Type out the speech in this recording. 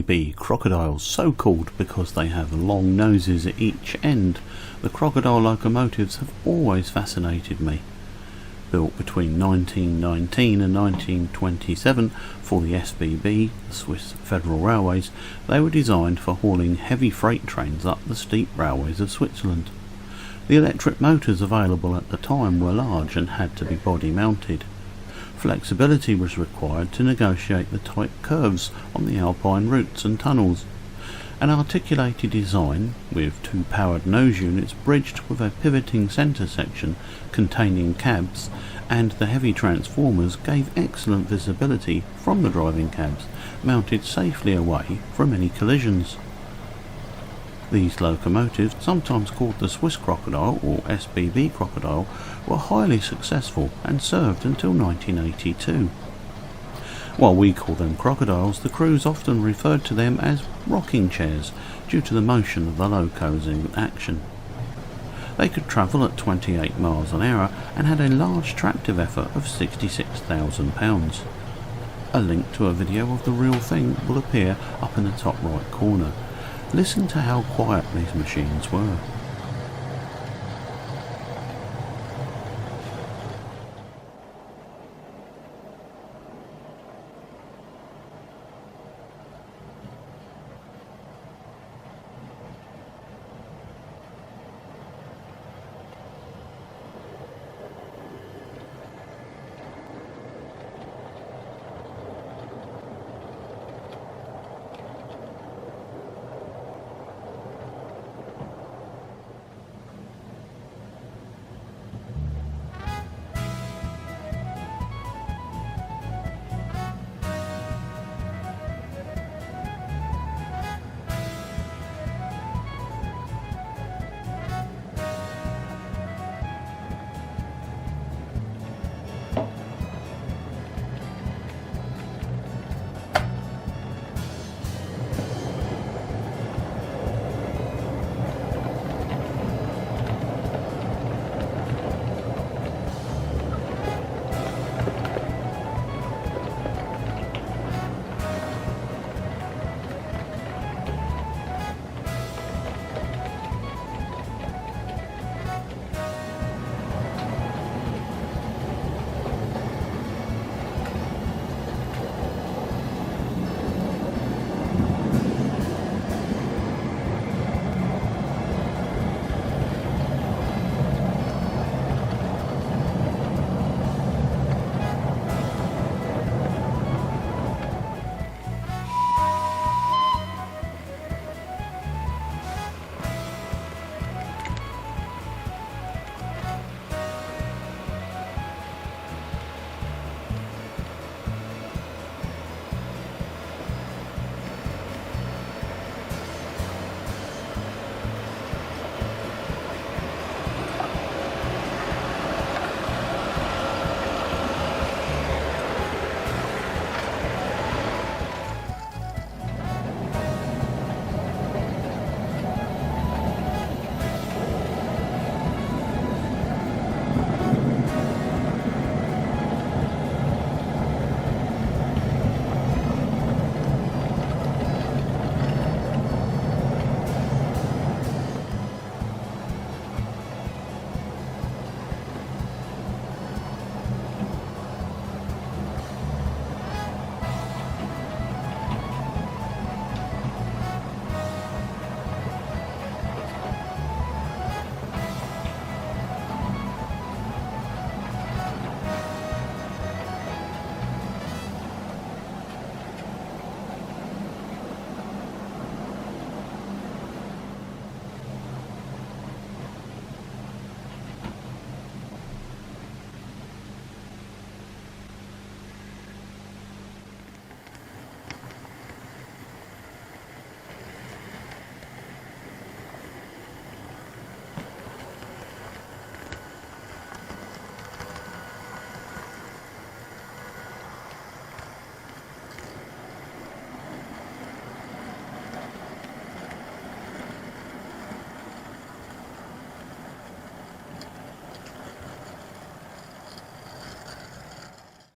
SBB Crocodiles, so called because they have long noses at each end. The crocodile locomotives have always fascinated me. Built between 1919 and 1927 for the SBB, the Swiss Federal Railways, they were designed for hauling heavy freight trains up the steep railways of Switzerland. The electric motors available at the time were large and had to be body mounted. Flexibility was required to negotiate the tight curves on the alpine routes and tunnels. An articulated design, with two powered nose units bridged with a pivoting centre section containing cabs, and the heavy transformers gave excellent visibility from the driving cabs, mounted safely away from any collisions. These locomotives, sometimes called the Swiss Crocodile or SBB Crocodile, were highly successful and served until 1982. While we call them crocodiles, the crews often referred to them as rocking chairs due to the motion of the locos in action. They could travel at 28 miles an hour and had a large tractive effort of 66,000 pounds. A link to a video of the real thing will appear up in the top right corner. Listen to how quiet these machines were.